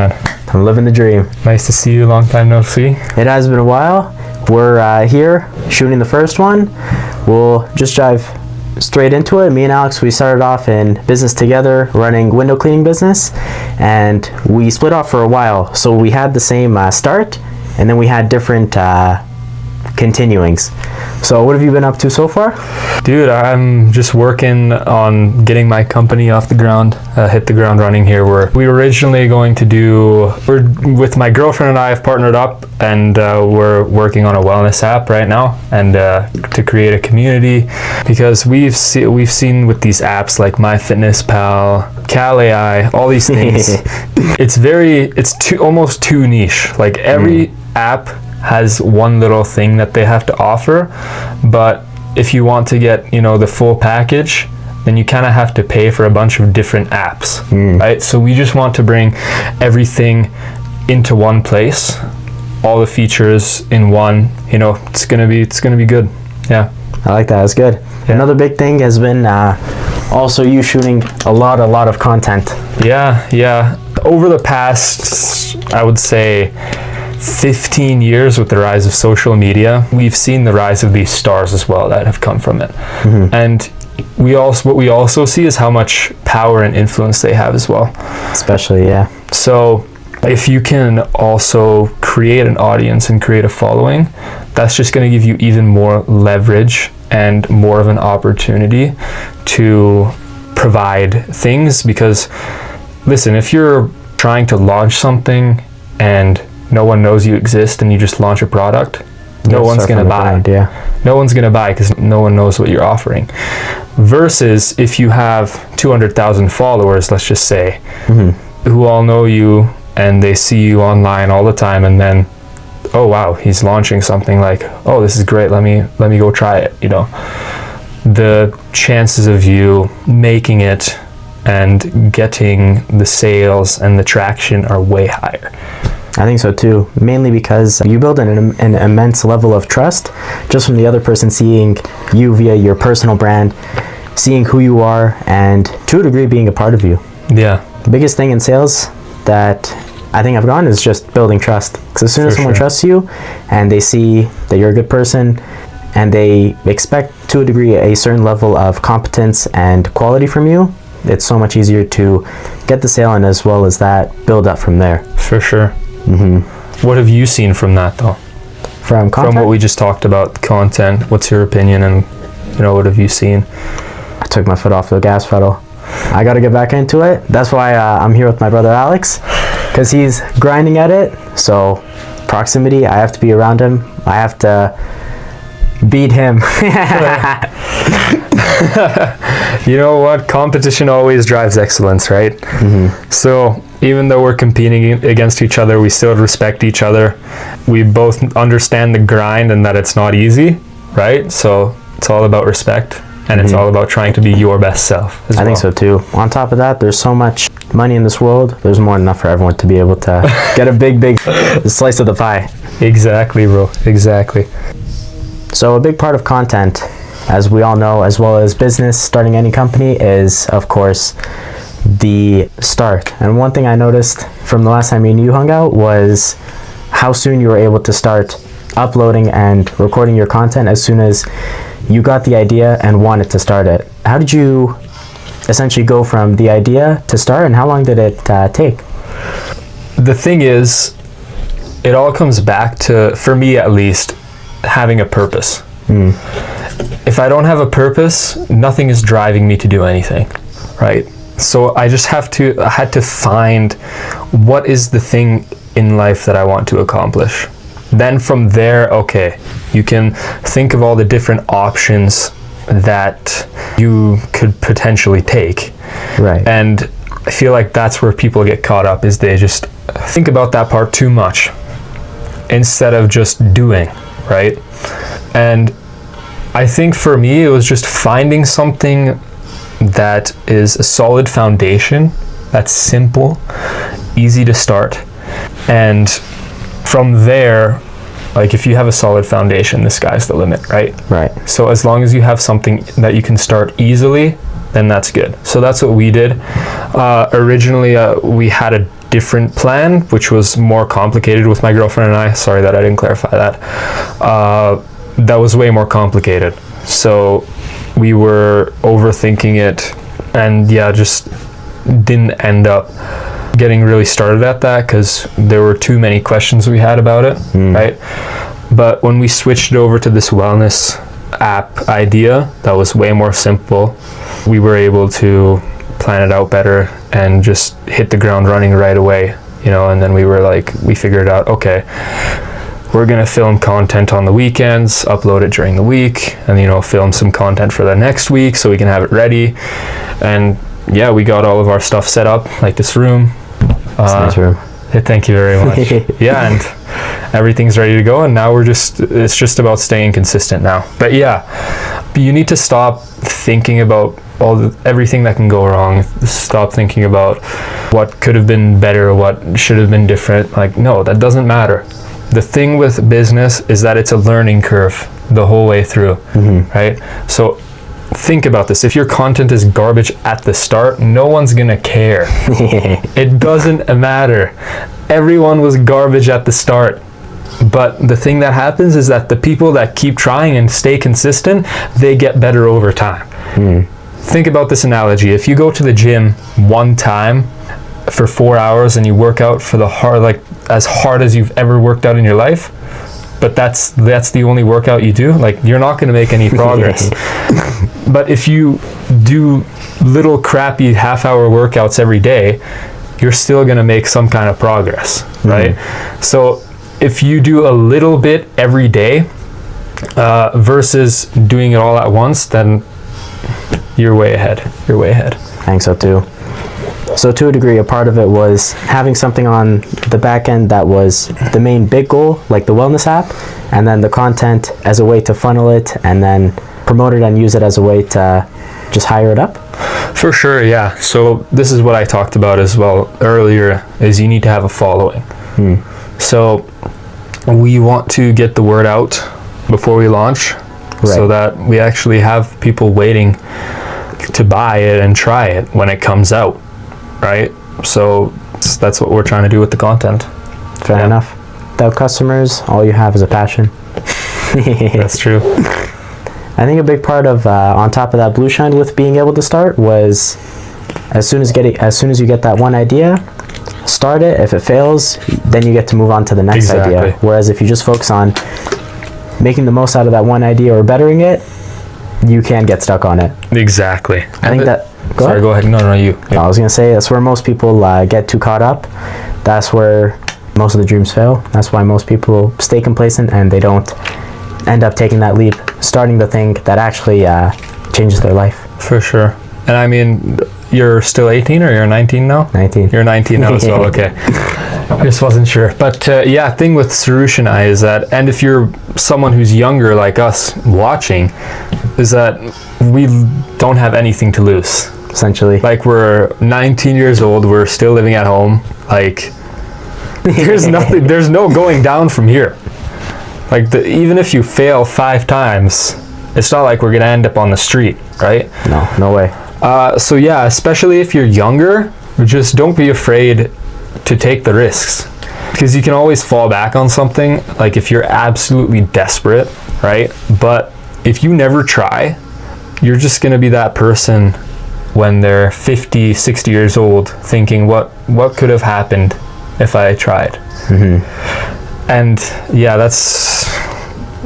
I'm living the dream. Nice to see you. Long time no see. It has been a while. We're here shooting the first one. We'll just dive straight into it. Me and Alex, we started off in business together, running window cleaning business, and we split off for a while. So we had the same start, and then we had different continuings. So what have you been up to so far? Dude, I'm just working on getting my company off the ground, hit the ground running here. We were originally going to with my girlfriend and I have partnered up, and we're working on a wellness app right now, and to create a community, because we've seen with these apps like MyFitnessPal, CalAI, all these things, it's almost too niche. Like every app has one little thing that they have to offer, but if you want to get, the full package, then you kind of have to pay for a bunch of different apps, right? So we just want to bring everything into one place, all the features in one. It's gonna be good. Yeah, I like that. It's good. Yeah. Another big thing has been also you shooting a lot of content. Yeah. Over the past, I would say, 15 years with the rise of social media, we've seen the rise of these stars as well that have come from it. And what we also see is how much power and influence they have as well. Especially, yeah. So if you can also create an audience and create a following, that's just going to give you even more leverage and more of an opportunity to provide things. Because listen, if you're trying to launch something and no one knows you exist and you just launch a product, no one's going to buy. No one's going to buy because no one knows what you're offering. Versus if you have 200,000 followers, let's just say, who all know you and they see you online all the time, and then, oh wow, he's launching something, like, oh, this is great, let me go try it. The chances of you making it and getting the sales and the traction are way higher. I think so too, mainly because you build an immense level of trust just from the other person seeing you via your personal brand, seeing who you are, and to a degree being a part of you. Yeah. The biggest thing in sales that I think I've gone is just building trust. Because as soon as someone trusts you and they see that you're a good person and they expect to a degree a certain level of competence and quality from you, it's so much easier to get the sale, and as well as that, build up from there. For sure. What have you seen from that though? From content? From what we just talked about, content, what's your opinion, and what have you seen? I took my foot off the gas pedal. I got to get back into it. That's why I'm here with my brother Alex, because he's grinding at it. So proximity, I have to be around him. I have to beat him. You know what? Competition always drives excellence, right? So even though we're competing against each other, we still respect each other. We both understand the grind and that it's not easy, right? So it's all about respect, and it's all about trying to be your best self as well. I think so too. On top of that, there's so much money in this world. There's more than enough for everyone to be able to get a big slice of the pie. Exactly, bro. Exactly. So a big part of content, as we all know, as well as business, starting any company, is of course the start. And one thing I noticed from the last time me and you hung out was how soon you were able to start uploading and recording your content as soon as you got the idea and wanted to start it. How did you essentially go from the idea to start, and how long did it take? The thing is, it all comes back to, for me at least, having a purpose. If I don't have a purpose, nothing is driving me to do anything, right? So I had to find what is the thing in life that I want to accomplish. Then from there, okay, you can think of all the different options that you could potentially take. Right. And I feel like that's where people get caught up, is they just think about that part too much instead of just doing, right? And I think for me, it was just finding something that is a solid foundation, that's simple, easy to start. And from there, like if you have a solid foundation, the sky's the limit, right? Right. So as long as you have something that you can start easily, then that's good. So that's what we did. Originally, we had a different plan, which was more complicated with my girlfriend and I. Sorry that I didn't clarify that. That was way more complicated. So we were overthinking it, and yeah, just didn't end up getting really started at that because there were too many questions we had about it, right? But when we switched it over to this wellness app idea that was way more simple, we were able to plan it out better and just hit the ground running right away, you know. And then we figured out, okay, we're gonna film content on the weekends, upload it during the week, and, you know, film some content for the next week so we can have it ready. And yeah, we got all of our stuff set up, like this room. It's a nice room. Thank you very much. Yeah, and everything's ready to go, and now it's just about staying consistent now. But yeah, you need to stop thinking about everything that can go wrong. Stop thinking about what could have been better, what should have been different. Like, no, that doesn't matter. The thing with business is that it's a learning curve the whole way through, right? So think about this. If your content is garbage at the start, no one's gonna care. It doesn't matter. Everyone was garbage at the start. But the thing that happens is that the people that keep trying and stay consistent, they get better over time. Think about this analogy. If you go to the gym one time for 4 hours and you work out for as hard as you've ever worked out in your life, but that's the only workout you do, like, you're not going to make any progress. But if you do little crappy half-hour workouts every day, you're still going to make some kind of progress, right? So if you do a little bit every day versus doing it all at once, then you're way ahead. I think so too. So to a degree, a part of it was having something on the back end that was the main big goal, like the wellness app, and then the content as a way to funnel it and then promote it and use it as a way to just hire it up. For sure, yeah. So this is what I talked about as well earlier, is you need to have a following. So we want to get the word out before we launch, so that we actually have people waiting to buy it and try it when it comes out, right? So that's what we're trying to do with the content. Fair enough. Without customers, all you have is a passion. That's true. I think a big part of on top of that blue shine with being able to start was as soon as you get that one idea, start it. If it fails, then you get to move on to the next idea. Whereas if you just focus on making the most out of that one idea or bettering it, you can get stuck on it. Exactly. I think that... Go ahead. No, you. I was going to say, that's where most people get too caught up. That's where most of the dreams fail. That's why most people stay complacent and they don't end up taking that leap, starting the thing that actually changes their life. For sure. And I mean, you're still 18 or you're 19 now? 19. You're 19 now as well, okay. I just wasn't sure. But yeah, thing with Sarush and I is that, and if you're someone who's younger like us watching, is that we don't have anything to lose. Essentially. Like, we're 19 years old, we're still living at home. Like, there's nothing, there's no going down from here. Like, even if you fail 5 times, it's not like we're gonna end up on the street, right? No way. So yeah, especially if you're younger, just don't be afraid to take the risks, because you can always fall back on something, like if you're absolutely desperate, right? But if you never try, you're just going to be that person when they're 50, 60 years old thinking, what could have happened if I tried? And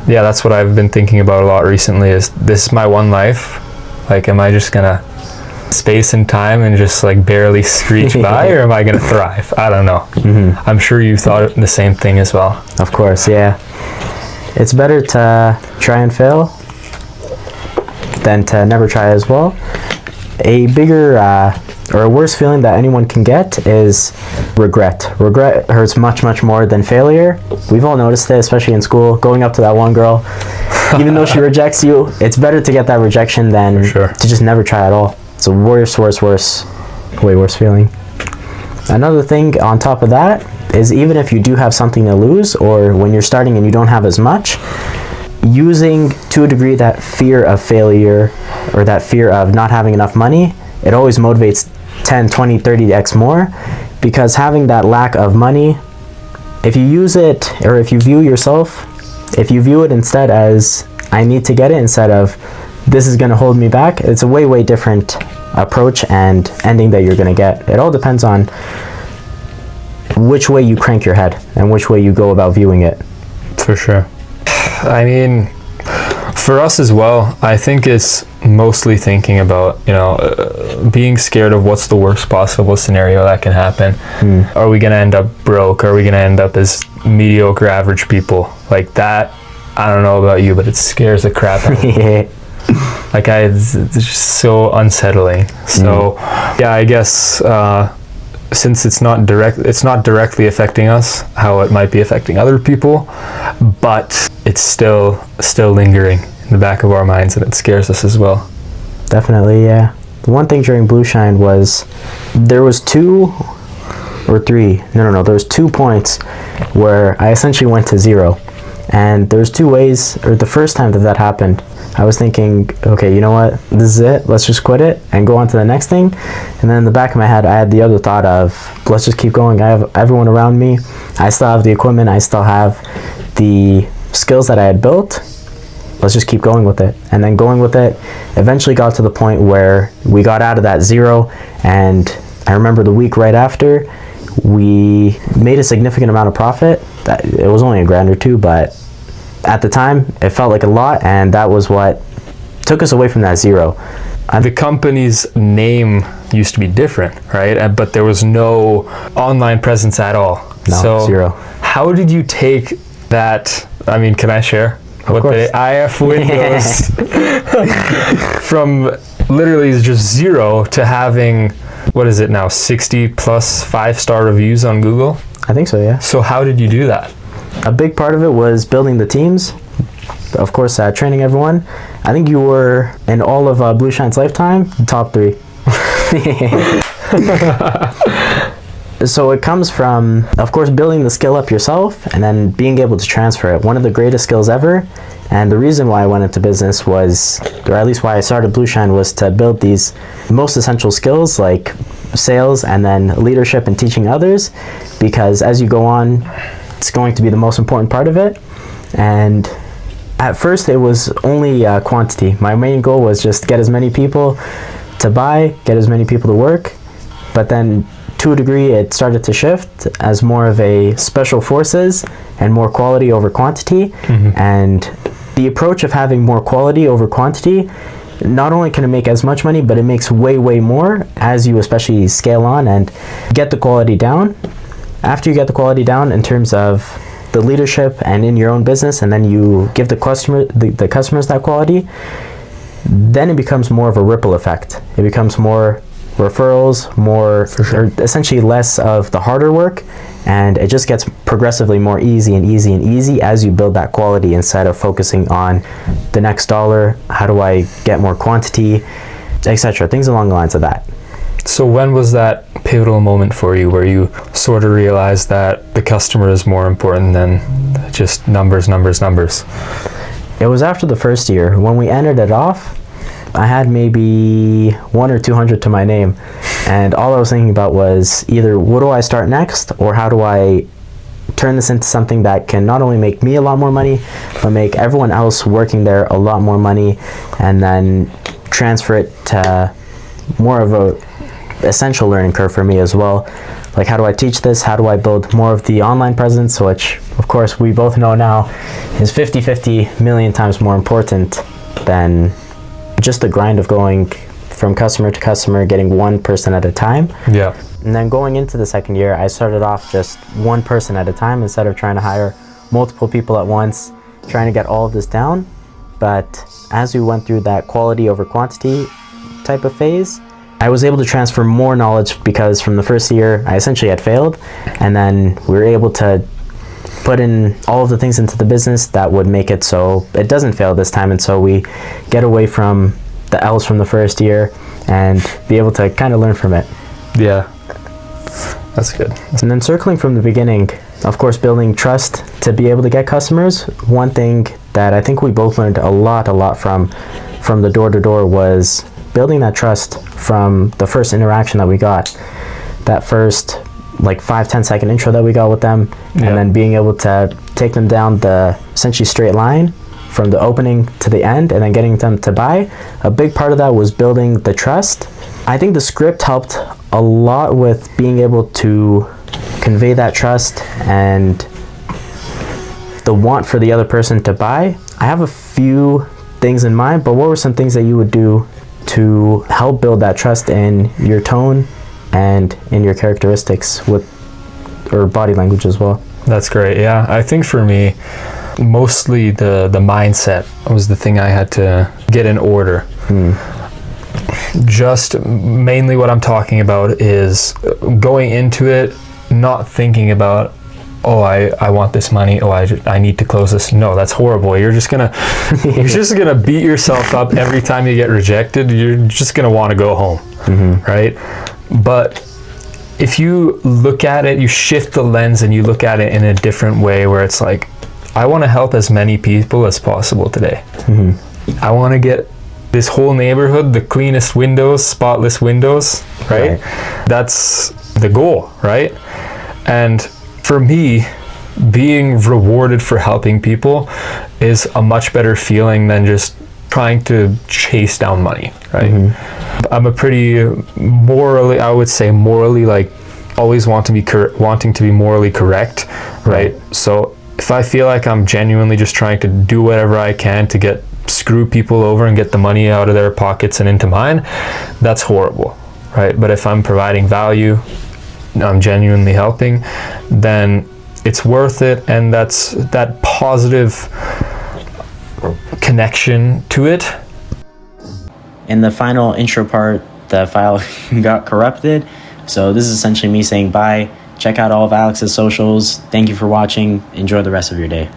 that's what I've been thinking about a lot recently, is this is my one life. Like, am I just gonna space and time and just like barely screech by, or am I gonna thrive? I don't know. I'm sure you thought the same thing as well. Of course, yeah. It's better to try and fail than to never try as well. A bigger or a worse feeling that anyone can get is regret. Regret hurts much, much more than failure. We've all noticed it, especially in school. Going up to that one girl, even though she rejects you, it's better to get that rejection than to just never try at all. It's a way worse feeling. Another thing on top of that is, even if you do have something to lose, or when you're starting and you don't have as much, using to a degree that fear of failure or that fear of not having enough money, it always motivates 10, 20, 30x more, because having that lack of money, if you use it, or if you view it instead as I need to get it instead of this is going to hold me back, it's a way different approach and ending that you're going to get. It all depends on which way you crank your head and which way you go about viewing it. For sure. I mean, for us as well, I think it's mostly thinking about, being scared of what's the worst possible scenario that can happen. Are we going to end up broke? Are we going to end up as mediocre average people? Like that, I don't know about you, but it scares the crap out of me. Like it's just so unsettling. So yeah, I guess since it's not directly affecting us, how it might be affecting other people, but it's still lingering in the back of our minds, and it scares us as well. Definitely, yeah. The one thing during Blue Shine was there was 2 points where I essentially went to zero. And there's 2 ways, or the first time that happened, I was thinking, okay, you know what, this is it, let's just quit it and go on to the next thing. And then in the back of my head, I had the other thought of, let's just keep going. I have everyone around me. I still have the equipment. I still have the skills that I had built. Let's just keep going with it. And then going with it eventually got to the point where we got out of that zero. And I remember the week right after, we made a significant amount of profit. It was only $1,000 or $2,000, but at the time it felt like a lot, and that was what took us away from that zero. The company's name used to be different, right? But there was no online presence at all. No, so zero. How did you take that? I mean, can I share? Of course. The IF Windows from literally just zero to having, what is it now, 60 plus 5-star reviews on Google? I think so, yeah. So how did you do that? A big part of it was building the teams. Of course, training everyone. I think you were, in all of Blue Shine's lifetime, top 3. So it comes from, of course, building the skill up yourself and then being able to transfer it. One of the greatest skills ever, and the reason why I went into business was, or at least why I started Blue Shine, was to build these most essential skills like sales and then leadership and teaching others, because as you go on, it's going to be the most important part of it. And at first it was only quantity. My main goal was just get as many people to buy, get as many people to work, but then to a degree it started to shift as more of a special forces and more quality over quantity. And the approach of having more quality over quantity, not only can it make as much money, but it makes way more as you especially scale on and get the quality down. After you get the quality down in terms of the leadership and in your own business, and then you give the customers that quality, then it becomes more of a ripple effect. It becomes more referrals, more, or essentially less of the harder work, and it just gets progressively more easy as you build that quality instead of focusing on the next dollar, how do I get more quantity, etc. Things along the lines of that. So when was that pivotal moment for you where you sort of realized that the customer is more important than just numbers? It was after the first year. When we ended it off, I had maybe 100 or 200 to my name, and all I was thinking about was either what do I start next, or how do I turn this into something that can not only make me a lot more money, but make everyone else working there a lot more money, and then transfer it to more of a essential learning curve for me as well. Like, how do I teach this? How do I build more of the online presence, which of course we both know now is 50 million times more important than just the grind of going from customer to customer, getting one person at a time. Yeah. And then going into the second year, I started off just one person at a time instead of trying to hire multiple people at once, trying to get all of this down. But as we went through that quality over quantity type of phase, I was able to transfer more knowledge, because from the first year I essentially had failed, and then we were able to put in all of the things into the business that would make it so it doesn't fail this time, and so we get away from the L's from the first year and be able to kind of learn from it. Yeah, that's good. And then circling from the beginning, of course, building trust to be able to get customers. One thing that I think we both learned a lot from the door-to-door was building that trust from the first interaction that we got. That first like 5-10 second intro that we got with them, and then being able to take them down the essentially straight line from the opening to the end and then getting them to buy. A big part of that was building the trust. I think the script helped a lot with being able to convey that trust and the want for the other person to buy. I have a few things in mind, but what were some things that you would do to help build that trust in your tone and in your characteristics with, or body language as well? That's great. Yeah, I think for me, mostly the mindset was the thing I had to get in order. Just mainly what I'm talking about is going into it not thinking about, oh, I want this money, oh, I need to close this. No, that's horrible. You're just gonna beat yourself up every time you get rejected. You're just gonna want to go home, right? But if you look at it, you shift the lens and you look at it in a different way, where it's like, I want to help as many people as possible today. I want to get this whole neighborhood the cleanest windows, spotless windows, right? That's the goal, right? And for me, being rewarded for helping people is a much better feeling than just trying to chase down money, right? I'm a pretty morally, I would say morally, like always wanting to be morally correct, right? So if I feel like I'm genuinely just trying to do whatever I can to screw people over and get the money out of their pockets and into mine, that's horrible, right? But if I'm providing value, I'm genuinely helping, then it's worth it, and that's that positive connection to it. In the final intro part, the file got corrupted, so this is essentially me saying bye. Check out all of Alex's socials. Thank you for watching. Enjoy the rest of your day.